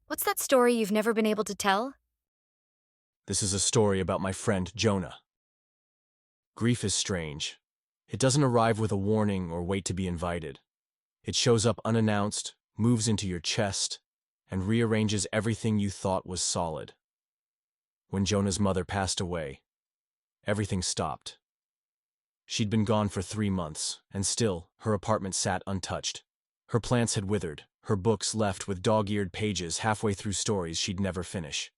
What's that story you've never been able to tell? This is a story about my friend Jonah. Grief is strange. It doesn't arrive with a warning or wait to be invited. It shows up unannounced, moves into your chest, and rearranges everything you thought was solid. When Jonah's mother passed away, everything stopped. She'd been gone for 3 months, and still, her apartment sat untouched. Her plants had withered, her books left with dog-eared pages halfway through stories she'd never finish.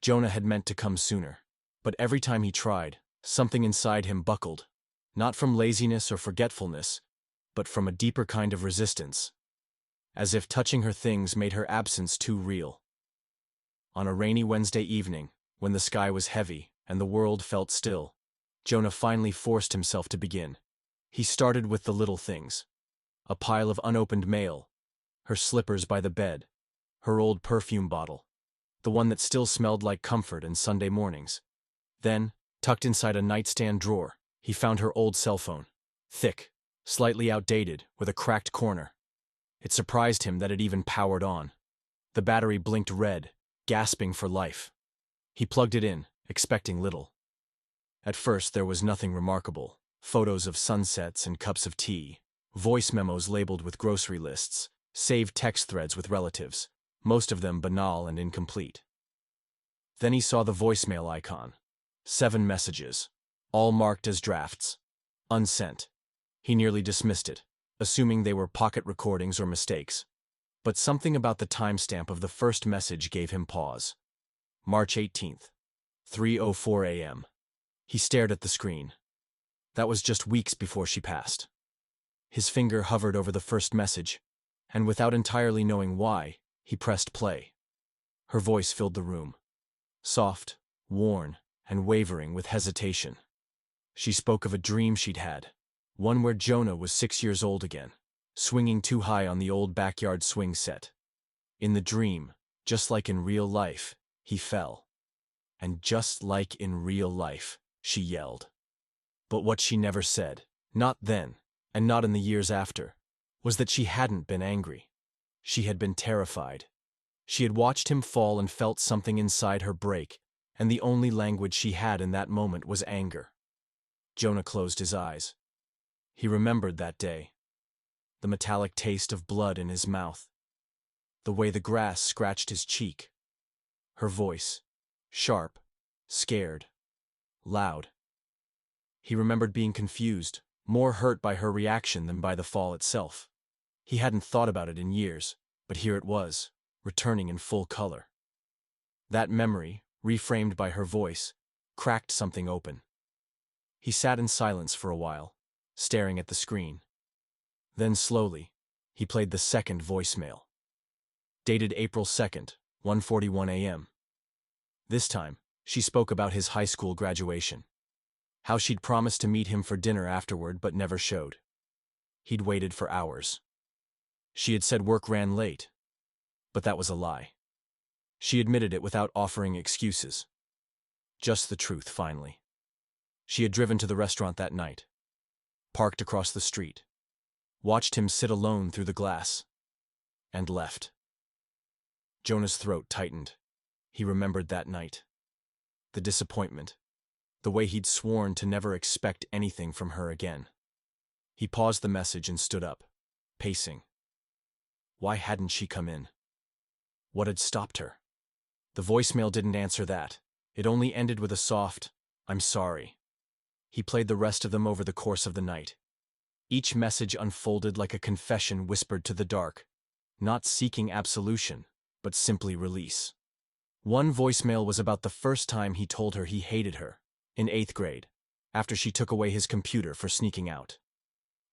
Jonah had meant to come sooner, but every time he tried, something inside him buckled, not from laziness or forgetfulness, but from a deeper kind of resistance, as if touching her things made her absence too real. On a rainy Wednesday evening, when the sky was heavy and the world felt still, Jonah finally forced himself to begin. He started with the little things: a pile of unopened mail, her slippers by the bed, her old perfume bottle, the one that still smelled like comfort and Sunday mornings. Then, tucked inside a nightstand drawer, he found her old cell phone. Thick, slightly outdated, with a cracked corner. It surprised him that it even powered on. The battery blinked red, gasping for life. He plugged it in, expecting little. At first there was nothing remarkable: photos of sunsets and cups of tea, voice memos labeled with grocery lists, saved text threads with relatives, most of them banal and incomplete. Then he saw the voicemail icon. 7 messages, all marked as drafts. Unsent. He nearly dismissed it, assuming they were pocket recordings or mistakes. But something about the timestamp of the first message gave him pause. March 18th, 3:04 a.m. He stared at the screen. That was just weeks before she passed. His finger hovered over the first message, and without entirely knowing why, he pressed play. Her voice filled the room. Soft, worn, and wavering with hesitation. She spoke of a dream she'd had, one where Jonah was 6 years old again, swinging too high on the old backyard swing set. In the dream, just like in real life, he fell. And just like in real life, she yelled. But what she never said, not then, and not in the years after, was that she hadn't been angry. She had been terrified. She had watched him fall and felt something inside her break, and the only language she had in that moment was anger. Jonah closed his eyes. He remembered that day. The metallic taste of blood in his mouth. The way the grass scratched his cheek. Her voice. Sharp. Scared. Loud. He remembered being confused, more hurt by her reaction than by the fall itself. He hadn't thought about it in years, but here it was, returning in full color. That memory, reframed by her voice, cracked something open. He sat in silence for a while, staring at the screen. Then slowly, he played the second voicemail. Dated April 2nd, 1:41 a.m. This time, she spoke about his high school graduation. How she'd promised to meet him for dinner afterward but never showed. He'd waited for hours. She had said work ran late, but that was a lie. She admitted it without offering excuses. Just the truth, finally. She had driven to the restaurant that night, parked across the street, watched him sit alone through the glass, and left. Jonah's throat tightened. He remembered that night. The disappointment. The way he'd sworn to never expect anything from her again. He paused the message and stood up, pacing. Why hadn't she come in? What had stopped her? The voicemail didn't answer that. It only ended with a soft, "I'm sorry." He played the rest of them over the course of the night. Each message unfolded like a confession whispered to the dark, not seeking absolution, but simply release. One voicemail was about the first time he told her he hated her, in 8th grade, after she took away his computer for sneaking out.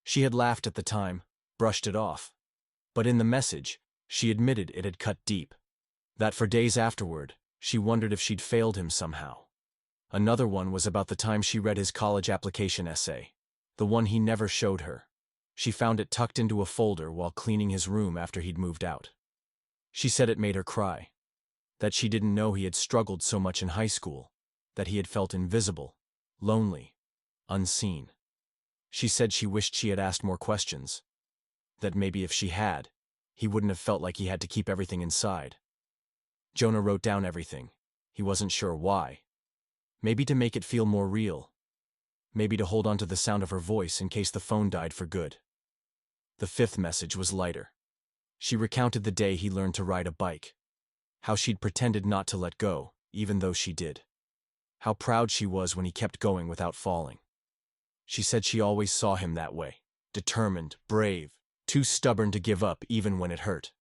She had laughed at the time, brushed it off. But in the message, she admitted it had cut deep. That for days afterward, she wondered if she'd failed him somehow. Another one was about the time she read his college application essay, the one he never showed her. She found it tucked into a folder while cleaning his room after he'd moved out. She said it made her cry. That she didn't know he had struggled so much in high school, that he had felt invisible, lonely, unseen. She said she wished she had asked more questions. That maybe if she had, he wouldn't have felt like he had to keep everything inside. Jonah wrote down everything. He wasn't sure why. Maybe to make it feel more real. Maybe to hold on to the sound of her voice in case the phone died for good. The fifth message was lighter. She recounted the day he learned to ride a bike. How she'd pretended not to let go, even though she did. How proud she was when he kept going without falling. She said she always saw him that way. Determined, brave, too stubborn to give up even when it hurt.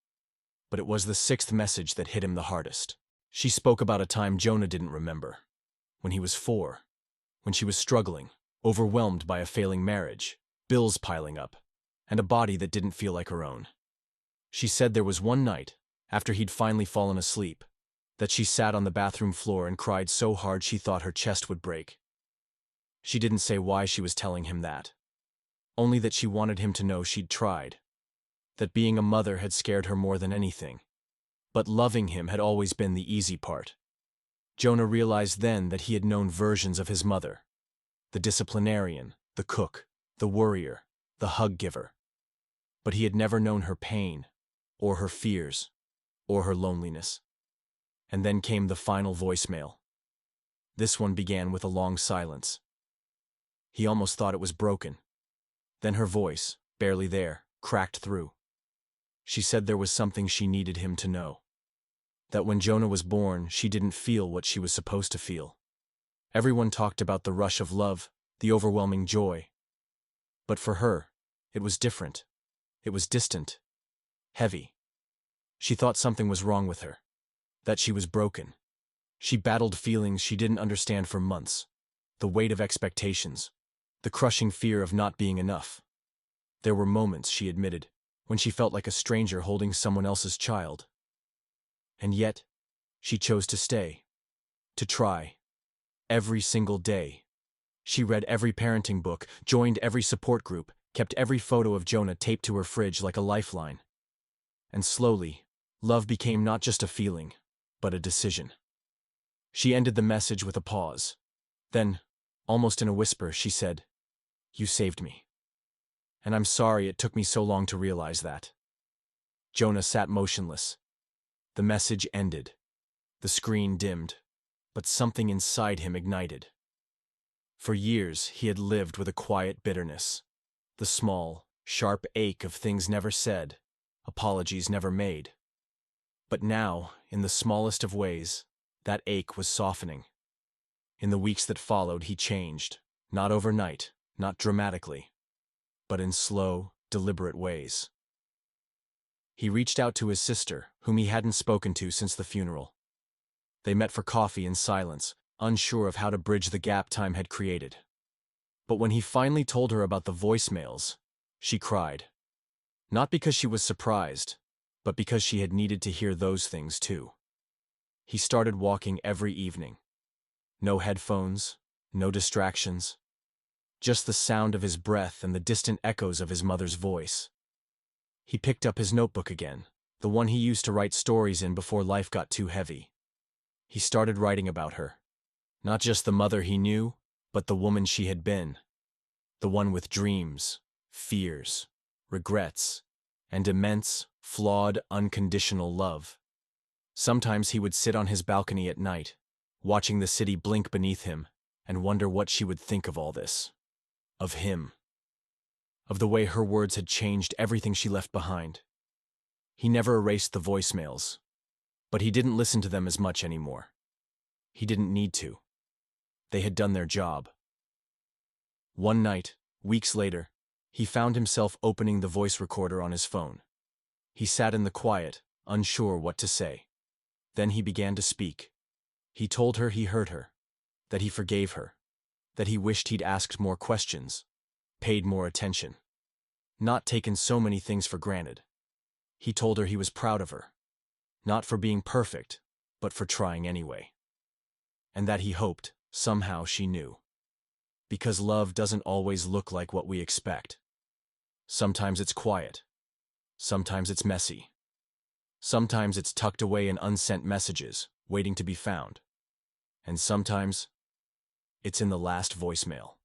But it was the sixth message that hit him the hardest. She spoke about a time Jonah didn't remember. When he was 4. When she was struggling, overwhelmed by a failing marriage, bills piling up, and a body that didn't feel like her own. She said there was one night, after he'd finally fallen asleep, that she sat on the bathroom floor and cried so hard she thought her chest would break. She didn't say why she was telling him that. Only that she wanted him to know she'd tried. That being a mother had scared her more than anything. But loving him had always been the easy part. Jonah realized then that he had known versions of his mother. The disciplinarian, the cook, the worrier, the hug giver. But he had never known her pain, or her fears, or her loneliness. And then came the final voicemail. This one began with a long silence. He almost thought it was broken. Then her voice, barely there, cracked through. She said there was something she needed him to know. That when Jonah was born, she didn't feel what she was supposed to feel. Everyone talked about the rush of love, the overwhelming joy. But for her, it was different. It was distant. Heavy. She thought something was wrong with her. That she was broken. She battled feelings she didn't understand for months. The weight of expectations. The crushing fear of not being enough. There were moments, she admitted, when she felt like a stranger holding someone else's child. And yet, she chose to stay. To try. Every single day. She read every parenting book, joined every support group, kept every photo of Jonah taped to her fridge like a lifeline. And slowly, love became not just a feeling, but a decision. She ended the message with a pause. Then, almost in a whisper, she said, "You saved me. And I'm sorry it took me so long to realize that." Jonah sat motionless. The message ended. The screen dimmed, but something inside him ignited. For years, he had lived with a quiet bitterness. The small, sharp ache of things never said, apologies never made. But now, in the smallest of ways, that ache was softening. In the weeks that followed, he changed, not overnight, not dramatically, but in slow, deliberate ways. He reached out to his sister, whom he hadn't spoken to since the funeral. They met for coffee in silence, unsure of how to bridge the gap time had created. But when he finally told her about the voicemails, she cried. Not because she was surprised, but because she had needed to hear those things too. He started walking every evening. No headphones, no distractions. Just the sound of his breath and the distant echoes of his mother's voice. He picked up his notebook again, the one he used to write stories in before life got too heavy. He started writing about her. Not just the mother he knew, but the woman she had been. The one with dreams, fears, regrets, and immense, flawed, unconditional love. Sometimes he would sit on his balcony at night, watching the city blink beneath him, and wonder what she would think of all this. Of him. Of the way her words had changed everything she left behind. He never erased the voicemails, but he didn't listen to them as much anymore. He didn't need to. They had done their job. One night, weeks later, he found himself opening the voice recorder on his phone. He sat in the quiet, unsure what to say. Then he began to speak. He told her he heard her, that he forgave her, that he wished he'd asked more questions, paid more attention, not taken so many things for granted. He told her he was proud of her, not for being perfect, but for trying anyway. And that he hoped, somehow she knew. Because love doesn't always look like what we expect. Sometimes it's quiet. Sometimes it's messy. Sometimes it's tucked away in unsent messages, waiting to be found. And sometimes, it's in the last voicemail.